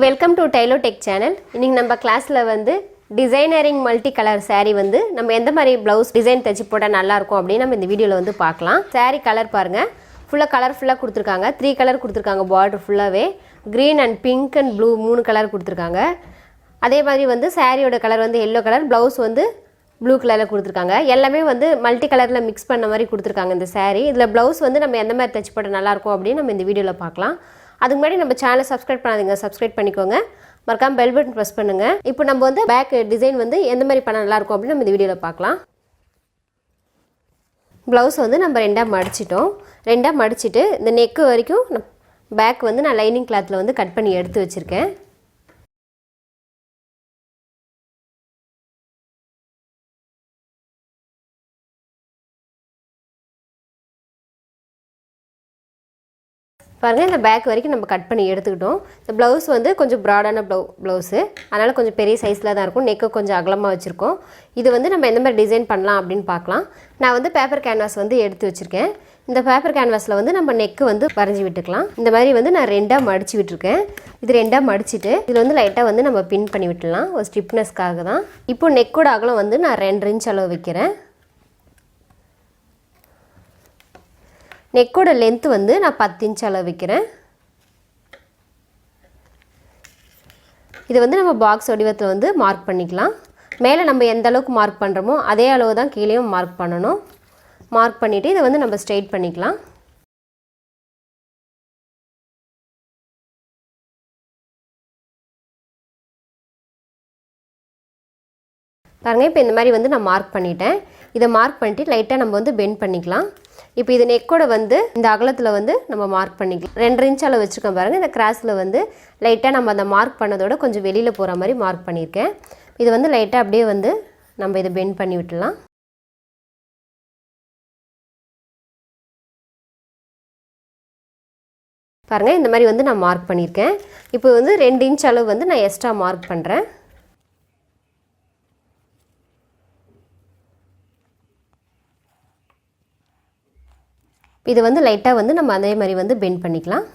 Welcome to டைலோ tech channel. இன்றைக்கி நம்ம கிளாஸில் வந்து டிசைனரிங் மல்டி கலர் சாரீ வந்து நம்ம எந்த மாதிரி ப்ளவுஸ் டிசைன் தைச்சி போட்டால் நல்லாயிருக்கும் அப்படின்னு நம்ம இந்த வீடியோவில் வந்து பார்க்கலாம். சாரீ கலர் பாருங்கள், ஃபுல்லாக கலர்ஃபுல்லாக கொடுத்துருக்காங்க. 3 கலர் கொடுத்துருக்காங்க. பார்டர் ஃபுல்லாகவே green and pink and blue 3 colour கொடுத்துருக்காங்க. அதே மாதிரி வந்து சாரியோட கலர் வந்து எல்லோ கலர், ப்ளவுஸ் வந்து ப்ளூ கலரில் கொடுத்துருக்காங்க. எல்லாமே வந்து மல்டி கலரில் மிக்ஸ் பண்ண மாதிரி கொடுத்துருக்காங்க இந்த சாரீ. இதில் ப்ளவுஸ் வந்து நம்ம எந்த மாதிரி தைச்சி போட்டால் நல்லாயிருக்கும் அப்படின்னு நம்ம இந்த வீடியோவில் பார்க்கலாம். அதுக்கு முன்னாடி நம்ம சேனலை சப்ஸ்கிரைப் பண்ணாதீங்க, சப்ஸ்கிரைப் பண்ணிக்கோங்க. மறக்காம பெல் பட்டன் ப்ரெஸ் பண்ணுங்கள். இப்போ நம்ம வந்து பேக் டிசைன் வந்து எந்த மாதிரி பண்ண நல்லாயிருக்கும் அப்படின்னு நம்ம இந்த வீடியோவில் பார்க்கலாம். ப்ளவுஸ் வந்து நம்ம 2ஆக மடிச்சிட்டோம். 2ஆக மடிச்சிட்டு இந்த நெக்கு வரைக்கும் பேக் வந்து நான் லைனிங் கிளாத்தில் வந்து கட் பண்ணி எடுத்து வச்சுருக்கேன். பாருங்கள், இந்த பேக் வரைக்கும் நம்ம கட் பண்ணி எடுத்துக்கிட்டோம். இந்த ப்ளவுஸ் வந்து கொஞ்சம் ப்ராடான ப்ளவுஸு, அதனால் கொஞ்சம் பெரிய சைஸில் தான் இருக்கும். நெக்கு கொஞ்சம் அகலமாக வச்சுருக்கோம். இது வந்து நம்ம எந்த மாதிரி டிசைன் பண்ணலாம் அப்படின்னு பார்க்கலாம். நான் வந்து பேப்பர் கேன்வாஸ் வந்து எடுத்து வச்சுருக்கேன். இந்த பேப்பர் கேன்வாஸில் வந்து நம்ம நெக்கு வந்து வரைஞ்சி விட்டுக்கலாம். இந்த மாதிரி வந்து நான் 2ஆக மடித்து விட்டுருக்கேன். இது 2ஆக மடிச்சுட்டு இதில் வந்து லைட்டாக வந்து நம்ம பின் பண்ணி விட்டுடலாம், ஒரு ஸ்டிப்னஸ்க்காக தான். இப்போ நெக்கோட அகலம் வந்து நான் 2 இன்ச் அளவு வைக்கிறேன். நெக்கோட லென்த்து வந்து நான் 10 இன்ச் அளவு வைக்கிறேன். இது வந்து நம்ம பாக்ஸ் வடிவத்தில் வந்து மார்க் பண்ணிக்கலாம். மேலே நம்ம எந்த அளவுக்கு மார்க் பண்ணுறோமோ அதே அளவு தான் கீழேயும் மார்க் பண்ணணும். மார்க் பண்ணிவிட்டு இதை வந்து நம்ம ஸ்ட்ரெயிட் பண்ணிக்கலாம். பாருங்கள், இப்போ இந்த மாதிரி வந்து நான் மார்க் பண்ணிட்டேன். இதை மார்க் பண்ணிவிட்டு லைட்டாக நம்ம வந்து பெண்ட் பண்ணிக்கலாம். இப்போ இது நெக்கோட வந்து இந்த அகலத்தில் வந்து நம்ம மார்க் பண்ணிக்கலாம். 2 இன்ச் அளவு வச்சுருக்கேன் பாருங்கள். இந்த கிராஸில் வந்து லைட்டாக நம்ம அந்த மார்க் பண்ணதோட கொஞ்சம் வெளியில் போகிற மாதிரி மார்க் பண்ணியிருக்கேன். இது வந்து லைட்டாக அப்படியே வந்து நம்ம இதை பெண்ட் பண்ணி விட்டுலாம். பாருங்கள், இந்த மாதிரி வந்து நான் மார்க் பண்ணியிருக்கேன். இப்போ வந்து 2 இன்ச் அளவு வந்து நான் எக்ஸ்ட்ரா மார்க் பண்ணுறேன். இது வந்து லைட்டாக வந்து நம்ம அதே மாதிரி வந்து பெண்ட் பண்ணிக்கலாம்.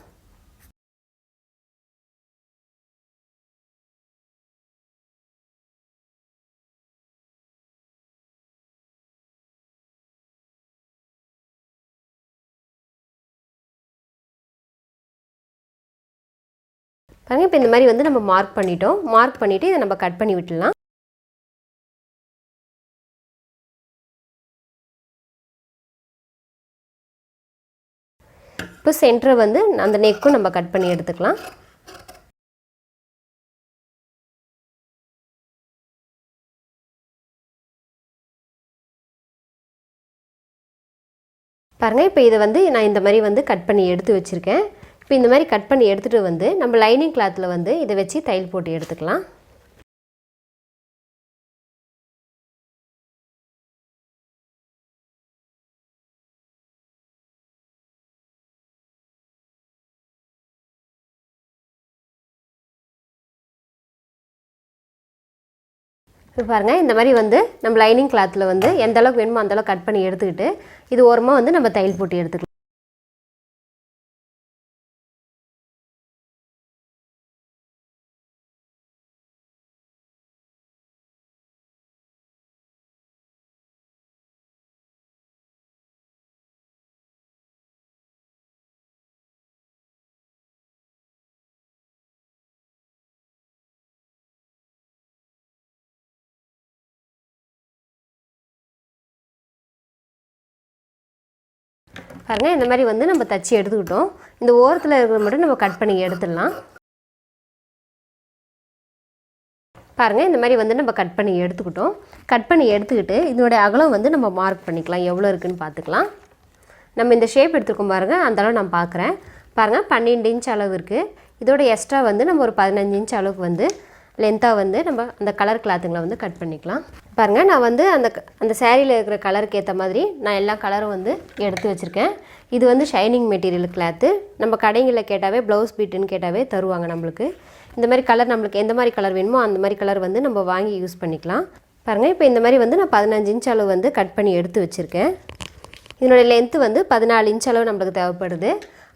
பாருங்கள், இப்போ இந்த மாதிரி வந்து நம்ம மார்க் பண்ணிட்டோம். மார்க் பண்ணிவிட்டு இதை நம்ம கட் பண்ணி விட்டுடலாம். இப்போ சென்டரை வந்து அந்த நெக்கும் நம்ம கட் பண்ணி எடுத்துக்கலாம். பாருங்கள், இப்போ இதை வந்து நான் இந்த மாதிரி வந்து கட் பண்ணி எடுத்து வச்சுருக்கேன். இப்போ இந்த மாதிரி கட் பண்ணி எடுத்துகிட்டு வந்து நம்ம லைனிங் கிளாத்தில் வந்து இதை வச்சு தையல் போட்டு எடுத்துக்கலாம். இப்போ பாருங்கள், இந்த மாதிரி வந்து நம்ம லைனிங் கிளாத்தில் வந்து எந்த அளவுக்கு வேணுமோ அந்தளவுக்கு கட் பண்ணி எடுத்துக்கிட்டு இது ஓரமாக வந்து நம்ம தையல் போட்டு எடுத்துக்கலாம். பாருங்கள், இந்த மாதிரி வந்து நம்ம தச்சு எடுத்துக்கிட்டோம். இந்த ஓரத்தில் இருக்கிறத மட்டும் நம்ம கட் பண்ணி எடுத்துடலாம். பாருங்கள், இந்த மாதிரி வந்து நம்ம கட் பண்ணி எடுத்துக்கிட்டோம். கட் பண்ணி எடுத்துக்கிட்டு இதோடைய அகலம் வந்து நம்ம மார்க் பண்ணிக்கலாம், எவ்வளோ இருக்குதுன்னு பார்த்துக்கலாம். நம்ம இந்த ஷேப் எடுத்துருக்கோம் பாருங்கள், அந்த அளவு நான் பார்க்குறேன். பாருங்கள், 12 இன்ச் அளவு இருக்குது. இதோட எக்ஸ்ட்ரா வந்து நம்ம ஒரு 15 இன்ச் அளவுக்கு வந்து லென்த்தாக வந்து நம்ம அந்த கலர் கிளாத்துங்களை வந்து கட் பண்ணிக்கலாம். பாருங்கள், நான் வந்து அந்த சேரீயில் இருக்கிற கலருக்கு ஏற்ற மாதிரி நான் எல்லா கலரும் வந்து எடுத்து வச்சுருக்கேன். இது வந்து ஷைனிங் மெட்டீரியல் கிளாத்து. நம்ம கடைங்களில் கேட்டாவே ப்ளவுஸ் பீட்டுன்னு கேட்டாவே தருவாங்க நம்மளுக்கு. இந்த மாதிரி கலர் நம்மளுக்கு எந்த மாதிரி கலர் வேணுமோ அந்த மாதிரி கலர் வந்து நம்ம வாங்கி யூஸ் பண்ணிக்கலாம். பாருங்கள், இப்போ இந்த மாதிரி வந்து நான் 15 இன்ச் அளவு வந்து கட் பண்ணி எடுத்து வச்சுருக்கேன். இதனுடைய லென்த்து வந்து 14 இன்ச் அளவு நம்மளுக்கு தேவைப்படுது.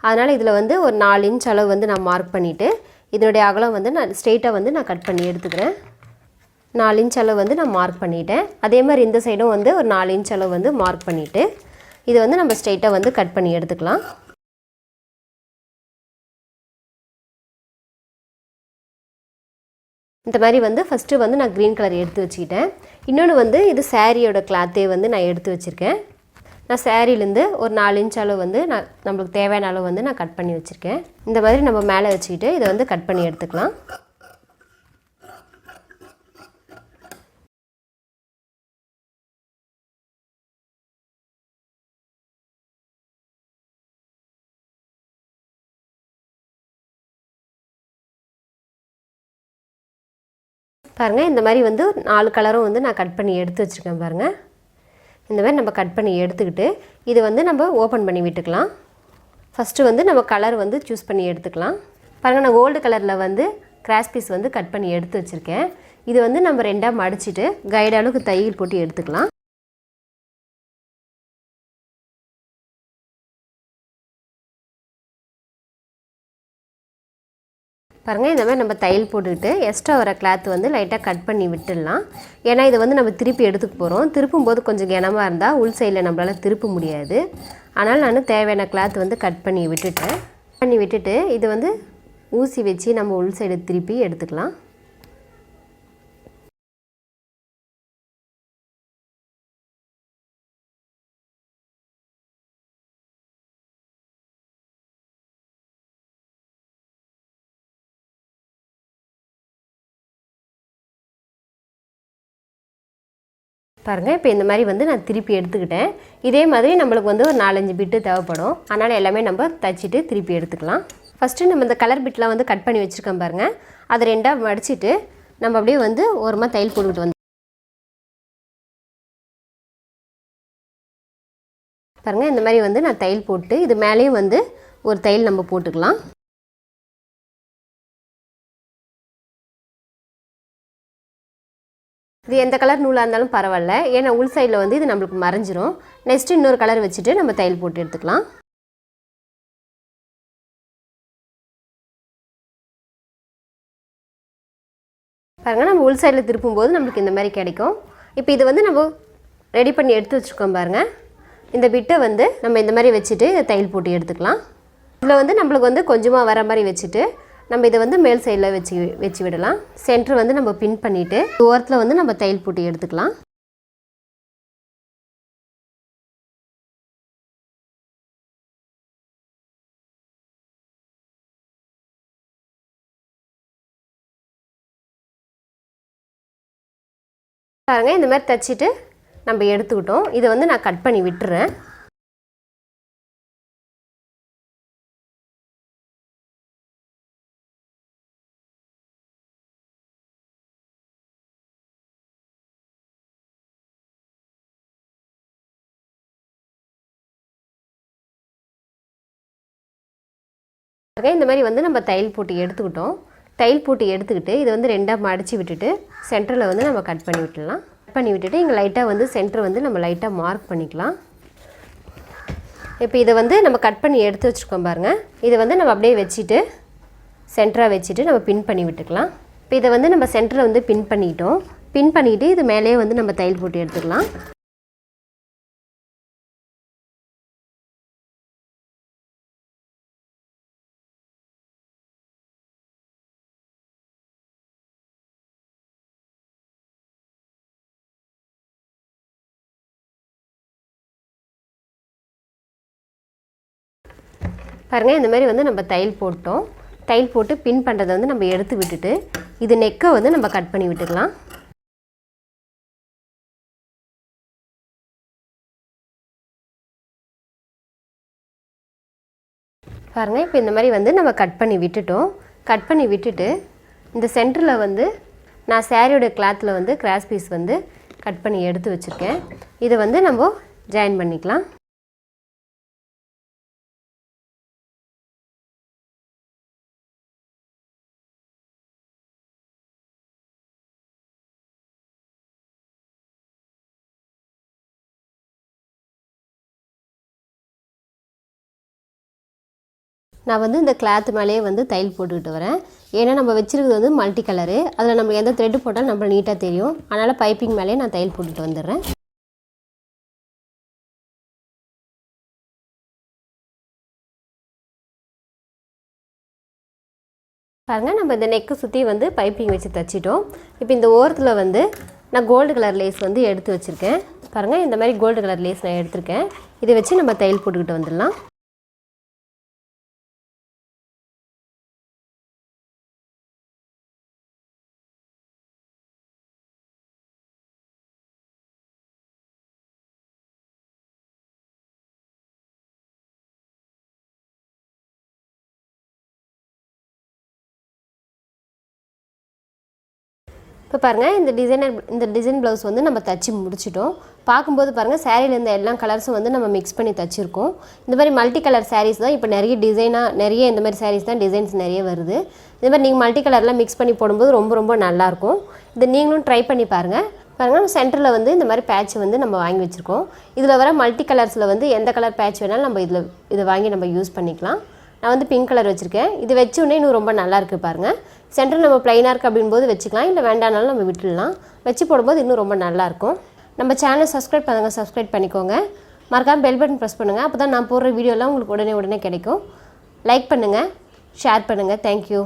அதனால் இதில் வந்து ஒரு 4 இன்ச் அளவு வந்து நான் மார்க் பண்ணிவிட்டு இதனுடைய அகலம் வந்து நான் ஸ்ட்ரெயிட்டாக வந்து நான் கட் பண்ணி எடுத்துக்கிறேன். 4 இன்ச் அளவு வந்து நான் மார்க் பண்ணிட்டேன். அதே மாதிரி இந்த சைடும் வந்து ஒரு 4 இன்ச் அளவு வந்து மார்க் பண்ணிவிட்டு இது வந்து நம்ம ஸ்ட்ரெயிட்டாக வந்து கட் பண்ணி எடுத்துக்கலாம். இந்த மாதிரி வந்து ஃபஸ்ட்டு வந்து நான் க்ரீன் கலர் எடுத்து வச்சுக்கிட்டேன். இன்னொன்று வந்து இது சாரியோட கிளாத்தே வந்து நான் எடுத்து வச்சுருக்கேன். நான் சாரிலேருந்து ஒரு 4 இன்ச் அளவு வந்து நம்மளுக்கு தேவையான அளவு வந்து நான் கட் பண்ணி வச்சுருக்கேன். இந்த மாதிரி நம்ம மேலே வச்சுக்கிட்டு இதை வந்து கட் பண்ணி எடுத்துக்கலாம். பாருங்கள், இந்த மாதிரி வந்து 4 கலரும் வந்து நான் கட் பண்ணி எடுத்து வச்சுருக்கேன். பாருங்கள், இந்த மாதிரி நம்ம கட் பண்ணி எடுத்துக்கிட்டு இது வந்து நம்ம ஓப்பன் பண்ணி விட்டுக்கலாம். ஃபஸ்ட்டு வந்து நம்ம கலர் வந்து சூஸ் பண்ணி எடுத்துக்கலாம். பாருங்கள், நான் கோல்டு கலரில் வந்து கிராஸ் பீஸ் வந்து கட் பண்ணி எடுத்து வச்சுருக்கேன். இது வந்து நம்ம 2ஆக மடிச்சுட்டு கைடு அளவுக்கு தையல் போட்டு எடுத்துக்கலாம். பாருங்கள், இந்த மாதிரி நம்ம தையல் போட்டுக்கிட்டு எக்ஸ்ட்ரா வர கிளாத் வந்து லைட்டாக கட் பண்ணி விட்டுடலாம். ஏன்னா இதை வந்து நம்ம திருப்பி எடுத்துக்க போகிறோம். திருப்பும்போது கொஞ்சம் கனமாக இருந்தால் உள் சைடில் நம்மளால் திருப்ப முடியாது. ஆனால் நான் தேவையான கிளாத் வந்து கட் பண்ணி விட்டுட்டு இது வந்து ஊசி வச்சு நம்ம உள் சைடு திருப்பி எடுத்துக்கலாம். பாருங்கள், இப்போ இந்த மாதிரி வந்து நான் திருப்பி எடுத்துக்கிட்டேன். இதே மாதிரி நம்மளுக்கு வந்து ஒரு 4-5 பிட்டு தேவைப்படும். அதனால் எல்லாமே நம்ம தைச்சிட்டு திருப்பி எடுத்துக்கலாம். ஃபஸ்ட்டு நம்ம இந்த கலர் பிட்லாம் வந்து கட் பண்ணி வச்சுருக்கோம். பாருங்கள், அதை 2ஆக மடிச்சுட்டு நம்ம அப்படியே வந்து ஓரமாக தையல் போட்டுக்கிட்டு வந்து பாருங்கள், இந்த மாதிரி வந்து நான் தையல் போட்டு இது மேலேயும் வந்து ஒரு தையல் நம்ம போட்டுக்கலாம். இது எந்த கலர் நூலாக இருந்தாலும் பரவாயில்ல, ஏன்னா உள் சைடில் வந்து இது நம்மளுக்கு மறைஞ்சிரும். நெக்ஸ்ட்டு இன்னொரு கலர் வச்சுட்டு நம்ம தையல் போட்டு எடுத்துக்கலாம். பாருங்கள், நம்ம உள் சைடில் திருப்பும்போது நம்மளுக்கு இந்த மாதிரி கிடைக்கும். இப்போ இது வந்து நம்ம ரெடி பண்ணி எடுத்து வச்சுருக்கோம். பாருங்கள், இந்த பிட்டை வந்து நம்ம இந்த மாதிரி வச்சுட்டு இதை தையல் போட்டு எடுத்துக்கலாம். இதில் வந்து நம்மளுக்கு வந்து கொஞ்சமாக வர மாதிரி வச்சுட்டு நம்ம இதை வந்து மேல் சைடில் வச்சு விடலாம். சென்டர் வந்து நம்ம பின் பண்ணிவிட்டு ஓரத்தில் வந்து நம்ம தையல் போட்டு எடுத்துக்கலாம். பாருங்கள், இந்த மாதிரி தைச்சிட்டு நம்ம எடுத்துக்கிட்டோம். இதை வந்து நான் கட் பண்ணி விட்டுறேன். இந்த மாதிரி வந்து நம்ம தையல் போட்டு எடுத்துக்கிட்டோம். தையல் போட்டு எடுத்துக்கிட்டு இதை வந்து 2ஆக மடித்து விட்டுட்டு சென்டரில் வந்து நம்ம கட் பண்ணி விட்டுடலாம். கட் பண்ணி விட்டுட்டு இங்கே லைட்டாக வந்து சென்டர் வந்து நம்ம லைட்டாக மார்க் பண்ணிக்கலாம். இப்போ இதை வந்து நம்ம கட் பண்ணி எடுத்து வச்சுருக்கோம். பாருங்கள், இதை வந்து நம்ம அப்படியே வச்சுட்டு சென்டராக வச்சுட்டு நம்ம பின் பண்ணி விட்டுக்கலாம். இப்போ இதை வந்து நம்ம சென்டரில் வந்து பின் பண்ணிட்டோம். பின் பண்ணிவிட்டு இது மேலேயே வந்து நம்ம தையல் போட்டு எடுத்துக்கலாம். பாருங்கள், இந்த மாதிரி வந்து நம்ம தையல் போட்டோம். தையல் போட்டு பின் பண்ணுறதை வந்து நம்ம எடுத்து விட்டுட்டு இது நெக்கை வந்து நம்ம கட் பண்ணி விட்டுக்கலாம். பாருங்கள், இப்போ இந்த மாதிரி வந்து நம்ம கட் பண்ணி விட்டுட்டோம். கட் பண்ணி விட்டுட்டு இந்த சென்டரில் வந்து நான் சாரியோட கிளாத்தில் வந்து கிராஸ் பீஸ் வந்து கட் பண்ணி எடுத்து வச்சுருக்கேன். இதை வந்து நம்ம ஜாயின் பண்ணிக்கலாம். நான் வந்து இந்த கிளாத் மேலேயே வந்து தையல் போட்டுக்கிட்டு வரேன். ஏன்னா நம்ம வச்சுருக்கிறது வந்து மல்டி கலரு, அதில் நம்ம எந்த த்ரெட்டு போட்டாலும் நம்ம நீட்டாக தெரியும். அதனால் பைப்பிங் மேலேயே நான் தையல் போட்டுட்டு வந்துடுறேன். பாருங்கள், நம்ம இந்த நெக்கு சுற்றி வந்து பைப்பிங் வச்சு தைச்சிட்டோம். இப்போ இந்த ஓரத்தில் வந்து நான் கோல்டு கலர் லேஸ் வந்து எடுத்து வச்சுருக்கேன். பாருங்கள், இந்த மாதிரி கோல்டு கலர் லேஸ் நான் எடுத்திருக்கேன். இதை வச்சு நம்ம தையல் போட்டுக்கிட்டு வந்துடலாம். இப்போ பாருங்கள், இந்த டிசைன் ப்ளவுஸ் வந்து நம்ம தச்சு முடிச்சிட்டோம். பார்க்கும்போது பாருங்கள், சாரியில் இருந்த எல்லா கலர்ஸும் வந்து நம்ம மிக்ஸ் பண்ணி தச்சுருக்கோம். இந்த மாதிரி மல்டி கலர் சாரீஸ் தான் இப்போ நிறைய இந்த மாதிரி சாரீஸ் தான் டிசைன்ஸ் நிறைய வருது. இந்த மாதிரி நீங்கள் மல்டி கலர்லாம் மிக்ஸ் பண்ணி போடும்போது ரொம்ப நல்லாயிருக்கும். இதை நீங்களும் ட்ரை பண்ணி பாருங்கள். சென்டரில் வந்து இந்த மாதிரி பேட்ச் வந்து நம்ம வாங்கி வச்சுருக்கோம். இதில் வர மல்டி கலர்ஸில் வந்து எந்த கலர் பேட்ச் வேணாலும் நம்ம இதை வாங்கி நம்ம யூஸ் பண்ணிக்கலாம். நான் வந்து பிங்க் கலர் வச்சுருக்கேன். இது வச்சு உடனே இன்னும் ரொம்ப நல்லா இருக்குது பாருங்கள். சென்டர் நம்ம ப்ளைனாக இருக்குது அப்படின்போது வச்சுக்கலாம், இல்லை வேண்டானாலும் நம்ம விட்டுடலாம். வச்சு போடும்போது இன்னும் ரொம்ப நல்லாயிருக்கும். நம்ம சேனலை சப்ஸ்கிரைப் பண்ணிக்கோங்க. மறக்காமல் பெல் பட்டன் ப்ரெஸ் பண்ணுங்கள். அப்போ தான் நான் போடுற வீடியோலாம் உங்களுக்கு உடனே கிடைக்கும். லைக் பண்ணுங்கள், ஷேர் பண்ணுங்கள். தேங்க்யூ.